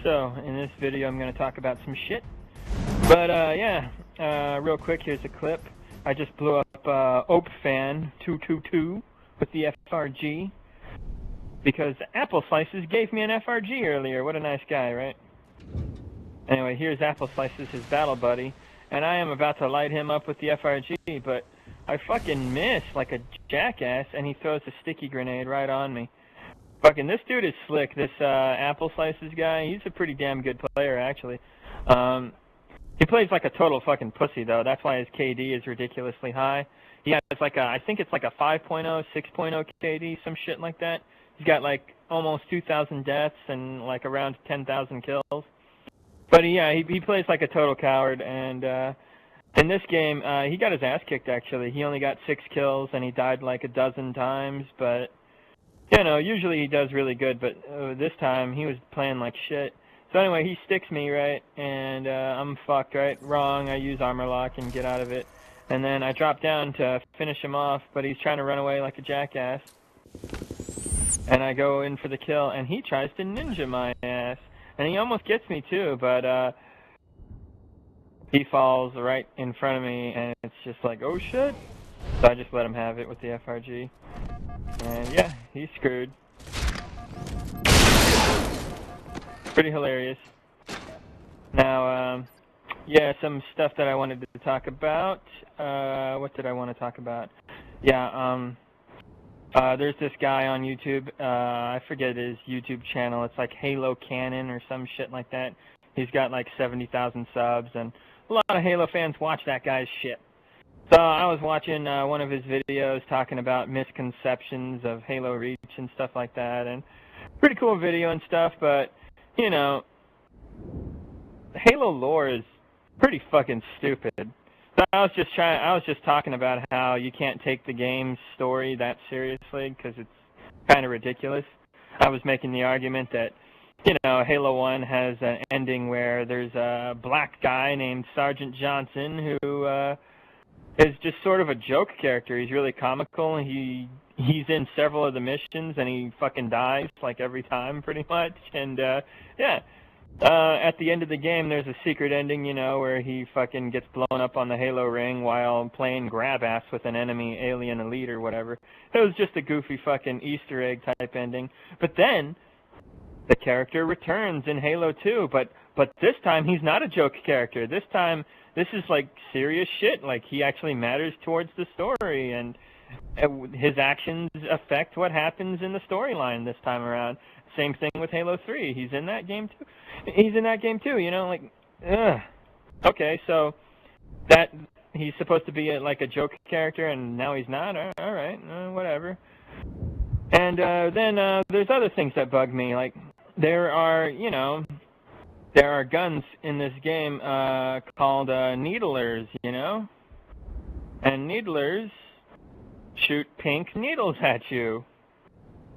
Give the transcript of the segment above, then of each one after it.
So, in this video I'm going to talk about some shit. But, real quick, here's a clip. I just blew up OpFan222 with the FRG because Apple Slices gave me an FRG earlier. What a nice guy, right? Anyway, here's Apple Slices, his battle buddy, and I am about to light him up with the FRG, but I fucking miss like a jackass, and he throws a sticky grenade right on me. Fucking, this dude is slick, this Apple Slices guy. He's a pretty damn good player, actually. He plays like a total fucking pussy, though. That's why his KD is ridiculously high. He has like a, I think it's like a 5.0, 6.0 KD, some shit like that. He's got like almost 2,000 deaths and like around 10,000 kills. But yeah, he plays like a total coward, and in this game, he got his ass kicked, actually. He only got 6 kills, and he died like a dozen times, but, you know, usually he does really good, but this time he was playing like shit. So anyway, he sticks me, right, and I'm fucked, right? Wrong, I use armor lock and get out of it. And then I drop down to finish him off, but he's trying to run away like a jackass. And I go in for the kill, and he tries to ninja my ass. And he almost gets me too, but he falls right in front of me, and it's just like, oh shit. So I just let him have it with the FRG. And yeah, he's screwed. Pretty hilarious. Now, yeah, some stuff that I wanted to talk about. What did I want to talk about? Yeah, there's this guy on YouTube, I forget his YouTube channel, it's like Halo Cannon or some shit like that. He's got like 70,000 subs, and a lot of Halo fans watch that guy's shit. So I was watching one of his videos talking about misconceptions of Halo Reach and stuff like that, and pretty cool video and stuff, but, you know, Halo lore is pretty fucking stupid. So I was just talking about how you can't take the game's story that seriously because it's kind of ridiculous. I was making the argument that, you know, Halo 1 has an ending where there's a black guy named Sergeant Johnson who is just sort of a joke character. He's really comical. He's in several of the missions and he fucking dies like every time pretty much. And yeah. At the end of the game, there's a secret ending, you know, where he fucking gets blown up on the Halo ring while playing grab-ass with an enemy alien elite or whatever. It was just a goofy fucking Easter egg type ending. But then, the character returns in Halo 2, but this time he's not a joke character. This time, this is like serious shit. Like, he actually matters towards the story, and his actions affect what happens in the storyline this time around. Same thing with Halo 3. He's in that game too. He's in that game too, you know, like, ugh. Okay, so that he's supposed to be like a joke character, and now he's not. All right, whatever. And then there's other things that bug me. Like, there are guns in this game called needlers, you know, and needlers shoot pink needles at you.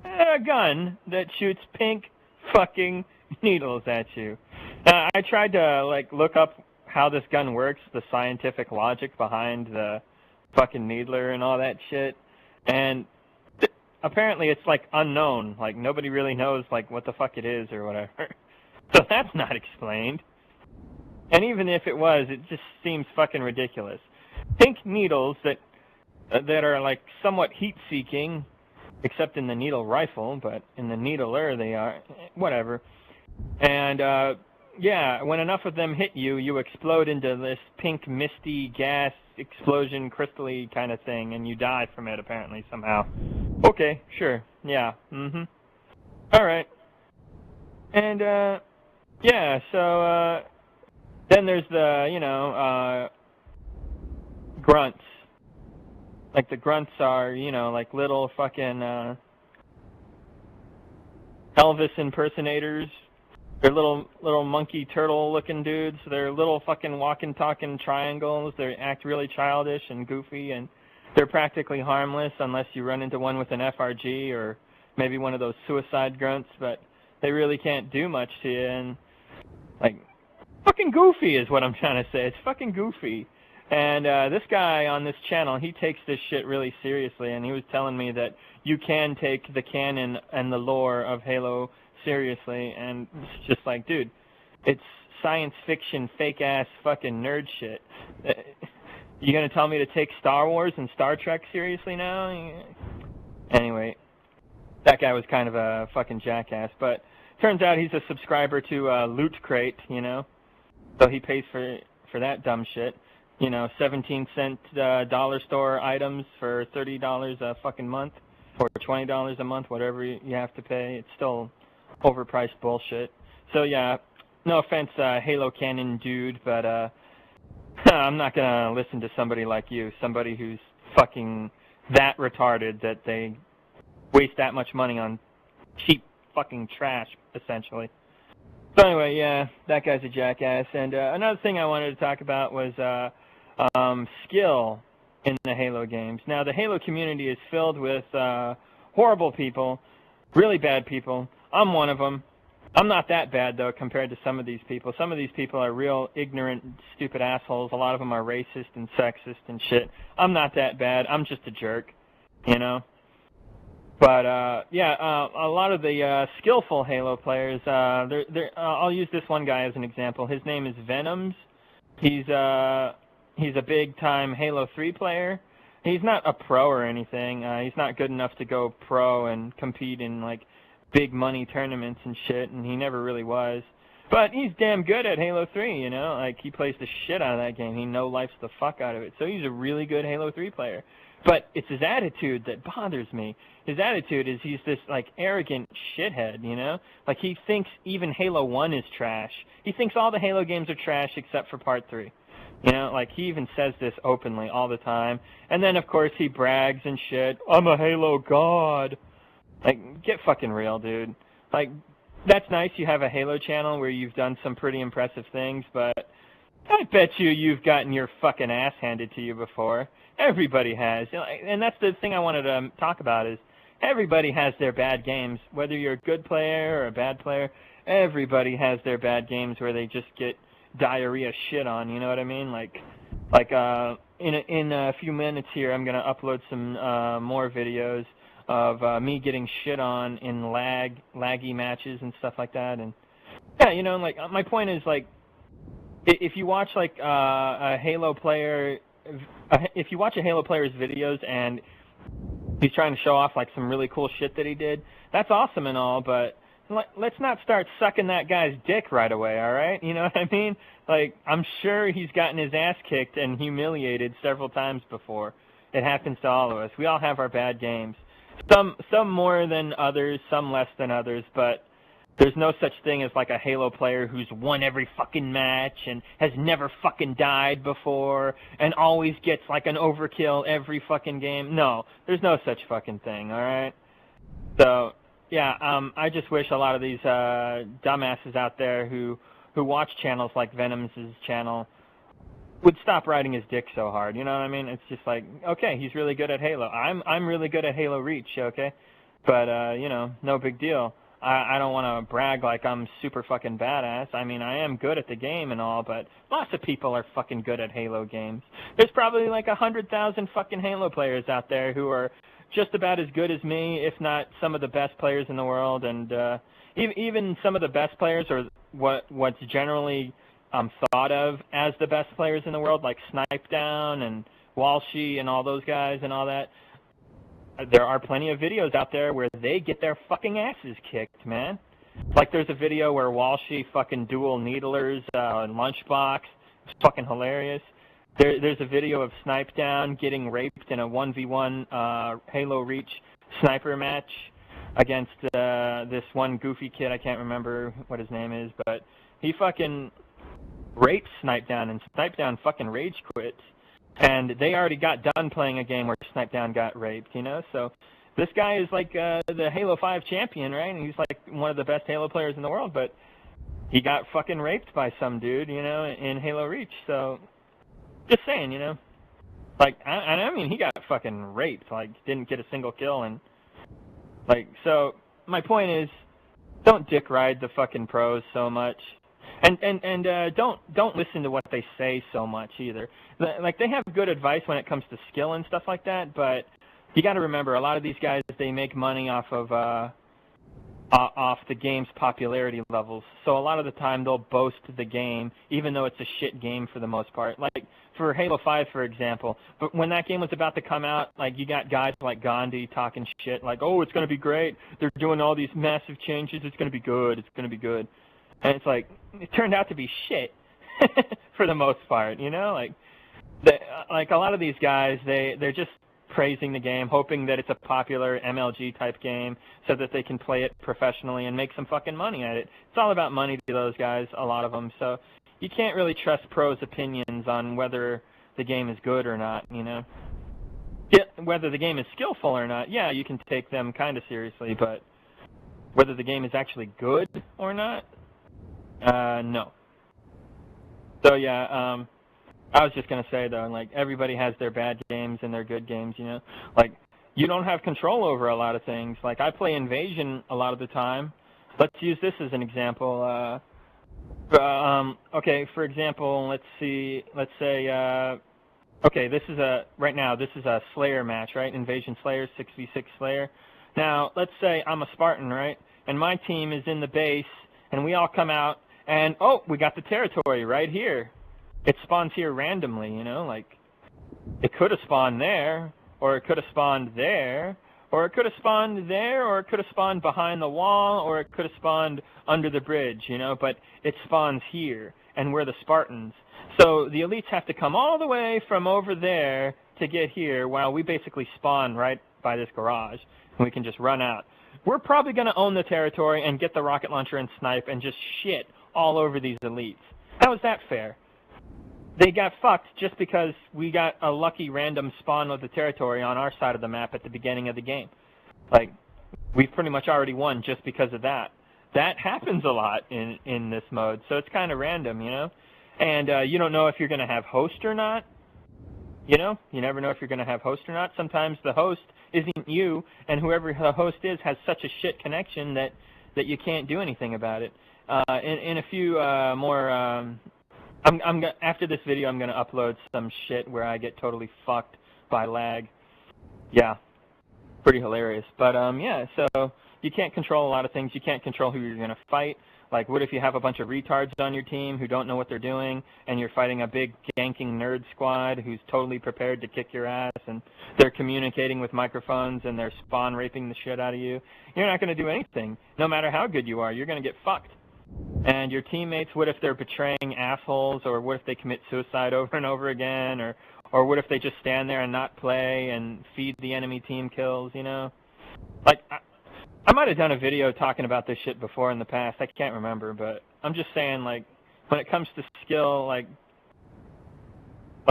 A gun that shoots pink fucking needles at you. I tried to like look up how this gun works, the scientific logic behind the fucking needler and all that shit, and apparently it's like unknown. Like nobody really knows like what the fuck it is or whatever. So that's not explained. And even if it was, it just seems fucking ridiculous. Pink needles that are like somewhat heat-seeking, except in the needle rifle, but in the needler they are, whatever. And, yeah, when enough of them hit you, you explode into this pink, misty gas explosion, crystally kind of thing, and you die from it, apparently, somehow. Okay, sure, yeah, Alright. And, yeah, so, then there's the, you know, grunts. Like, the grunts are, you know, like little fucking Elvis impersonators. They're little monkey turtle-looking dudes. They're little fucking walking, talking triangles. They act really childish and goofy, and they're practically harmless unless you run into one with an FRG or maybe one of those suicide grunts, but they really can't do much to you, and, like, fucking goofy is what I'm trying to say. It's fucking goofy. And this guy on this channel, he takes this shit really seriously, and he was telling me that you can take the canon and the lore of Halo seriously, and it's just like, dude, it's science fiction, fake-ass fucking nerd shit. You gonna tell me to take Star Wars and Star Trek seriously now? Anyway, that guy was kind of a fucking jackass, but turns out he's a subscriber to Loot Crate, you know, so he pays for that dumb shit. You know, 17-cent dollar store items for $30 a fucking month, or $20 a month, whatever you have to pay. It's still overpriced bullshit. So yeah, no offense, Halo Canon dude, but I'm not gonna listen to somebody like you, somebody who's fucking that retarded that they waste that much money on cheap fucking trash, essentially. So anyway, yeah, that guy's a jackass. And another thing I wanted to talk about was skill in the Halo games. Now, the Halo community is filled with horrible people, really bad people. I'm one of them. I'm not that bad, though, compared to some of these people. Some of these people are real ignorant, stupid assholes. A lot of them are racist and sexist and shit. I'm not that bad. I'm just a jerk, you know? But, yeah, a lot of the skillful Halo players, I'll use this one guy as an example. His name is Venoms. He's a big-time Halo 3 player. He's not a pro or anything. He's not good enough to go pro and compete in, like, big money tournaments and shit, and he never really was. But he's damn good at Halo 3, you know? Like, he plays the shit out of that game. He no-lifes the fuck out of it. So he's a really good Halo 3 player. But it's his attitude that bothers me. His attitude is he's this, like, arrogant shithead, you know? Like, he thinks even Halo 1 is trash. He thinks all the Halo games are trash except for Part 3. You know, like, he even says this openly all the time. And then, of course, he brags and shit. I'm a Halo god. Like, get fucking real, dude. Like, that's nice you have a Halo channel where you've done some pretty impressive things, but I bet you've gotten your fucking ass handed to you before. Everybody has. You know, and that's the thing I wanted to talk about is everybody has their bad games. Whether you're a good player or a bad player, everybody has their bad games where they just get diarrhea shit on, you know what I mean? Like in a few minutes here, I'm going to upload some more videos of me getting shit on in laggy matches and stuff like that. And yeah, you know, like, my point is, like, if you watch, like, a Halo player, if you watch a Halo player's videos and he's trying to show off, like, some really cool shit that he did, that's awesome and all, but let's not start sucking that guy's dick right away, all right? You know what I mean? Like, I'm sure he's gotten his ass kicked and humiliated several times before. It happens to all of us. We all have our bad games. Some more than others, some less than others, but there's no such thing as, like, a Halo player who's won every fucking match and has never fucking died before and always gets, like, an overkill every fucking game. No, there's no such fucking thing, all right? So, yeah, I just wish a lot of these dumbasses out there who watch channels like Venom's channel would stop riding his dick so hard, you know what I mean? It's just like, okay, he's really good at Halo. I'm really good at Halo Reach, okay? But, you know, no big deal. I don't want to brag like I'm super fucking badass. I mean, I am good at the game and all, but lots of people are fucking good at Halo games. There's probably like 100,000 fucking Halo players out there who are just about as good as me, if not some of the best players in the world. And even some of the best players are what's generally thought of as the best players in the world, like Snipedown and Walshy and all those guys and all that. There are plenty of videos out there where they get their fucking asses kicked, man. Like, there's a video where Walshy fucking dual needlers in Lunchbox. It's fucking hilarious. There's a video of Snipedown getting raped in a 1v1 Halo Reach sniper match against this one goofy kid. I can't remember what his name is, but he fucking raped Snipedown, and Snipedown fucking rage quits. And they already got done playing a game where Snipedown got raped, you know? So this guy is like the Halo 5 champion, right? And he's like one of the best Halo players in the world, but he got fucking raped by some dude, you know, in Halo Reach. So just saying, you know? Like, I mean, he got fucking raped, like, didn't get a single kill. And, like, so my point is, don't dick ride the fucking pros so much. And don't listen to what they say so much either. Like, they have good advice when it comes to skill and stuff like that, but you got to remember, a lot of these guys, they make money off of off the game's popularity levels. So a lot of the time they'll boast the game, even though it's a shit game for the most part. Like for Halo 5, for example. But when that game was about to come out, like you got guys like Gandhi talking shit, like, oh, it's going to be great. They're doing all these massive changes. It's going to be good. It's going to be good. And it's like, it turned out to be shit for the most part, you know? Like a lot of these guys, they're just praising the game, hoping that it's a popular MLG type game so that they can play it professionally and make some fucking money at it. It's all about money to those guys, a lot of them. So you can't really trust pros' opinions on whether the game is good or not, you know? Yeah, whether the game is skillful or not, yeah, you can take them kind of seriously, but whether the game is actually good or not, no. So yeah, I was just going to say, though, like, everybody has their bad games and their good games, you know? Like, you don't have control over a lot of things. Like, I play Invasion a lot of the time. Let's use this as an example. Okay, for example, let's say, okay, right now, this is a Slayer match, right? Invasion Slayer, 6v6 Slayer. Now, let's say I'm a Spartan, right? And my team is in the base, and we all come out, and, oh, we got the territory right here. It spawns here randomly, you know, like, it could have spawned there, or it could have spawned there, or it could have spawned there, or it could have spawned behind the wall, or it could have spawned under the bridge, you know, but it spawns here, and we're the Spartans. So the elites have to come all the way from over there to get here, while we basically spawn right by this garage, and we can just run out. We're probably going to own the territory and get the rocket launcher and snipe and just shit all over these elites. How is that fair? They got fucked just because we got a lucky random spawn of the territory on our side of the map at the beginning of the game. Like, we've pretty much already won just because of that. That happens a lot in this mode, so it's kind of random, you know? And you don't know if you're going to have host or not. You know? You never know if you're going to have host or not. Sometimes the host isn't you, and whoever the host is has such a shit connection that you can't do anything about it. In a few more... after this video, I'm going to upload some shit where I get totally fucked by lag. Yeah, pretty hilarious. But, yeah, so you can't control a lot of things. You can't control who you're going to fight. Like, what if you have a bunch of retards on your team who don't know what they're doing, and you're fighting a big ganking nerd squad who's totally prepared to kick your ass, and they're communicating with microphones, and they're spawn raping the shit out of you? You're not going to do anything. No matter how good you are, you're going to get fucked. And your teammates, what if they're betraying assholes, or what if they commit suicide over and over again, or what if they just stand there and not play and feed the enemy team kills, you know? Like, I might have done a video talking about this shit before in the past. I can't remember, but I'm just saying, like, when it comes to skill, like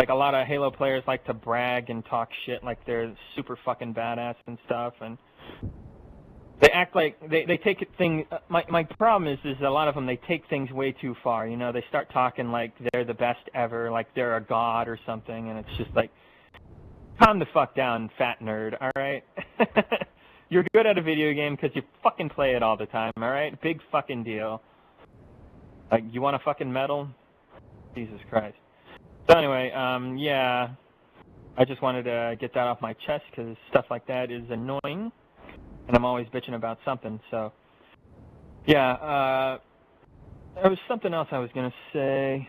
a lot of Halo players like to brag and talk shit like they're super fucking badass and stuff, and they act like they take things. My problem is a lot of them, they take things way too far. You know, they start talking like they're the best ever, like they're a god or something, and it's just like, calm the fuck down, fat nerd. All right, you're good at a video game because you fucking play it all the time. All right, big fucking deal. Like, you want a fucking medal? Jesus Christ. So anyway, yeah, I just wanted to get that off my chest because stuff like that is annoying. And I'm always bitching about something, so... Yeah, there was something else I was going to say.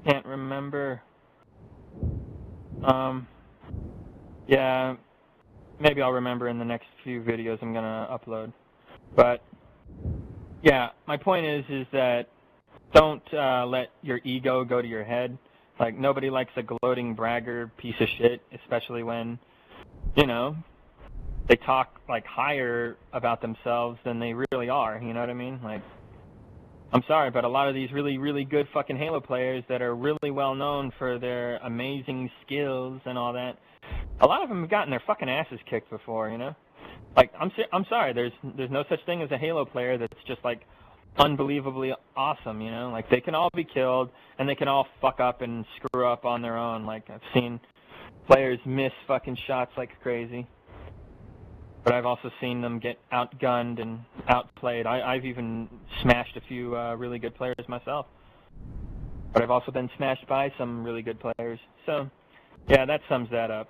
Can't remember. Yeah, maybe I'll remember in the next few videos I'm going to upload. But, yeah, my point is that don't let your ego go to your head. Like, nobody likes a gloating bragger piece of shit, especially when, you know, they talk, like, higher about themselves than they really are, you know what I mean? Like, I'm sorry, but a lot of these really, really good fucking Halo players that are really well known for their amazing skills and all that, a lot of them have gotten their fucking asses kicked before, you know? Like, I'm sorry, there's no such thing as a Halo player that's just, like, unbelievably awesome, you know? Like, they can all be killed, and they can all fuck up and screw up on their own. Like, I've seen players miss fucking shots like crazy. But I've also seen them get outgunned and outplayed. I've even smashed a few really good players myself. But I've also been smashed by some really good players. So, yeah, that sums that up.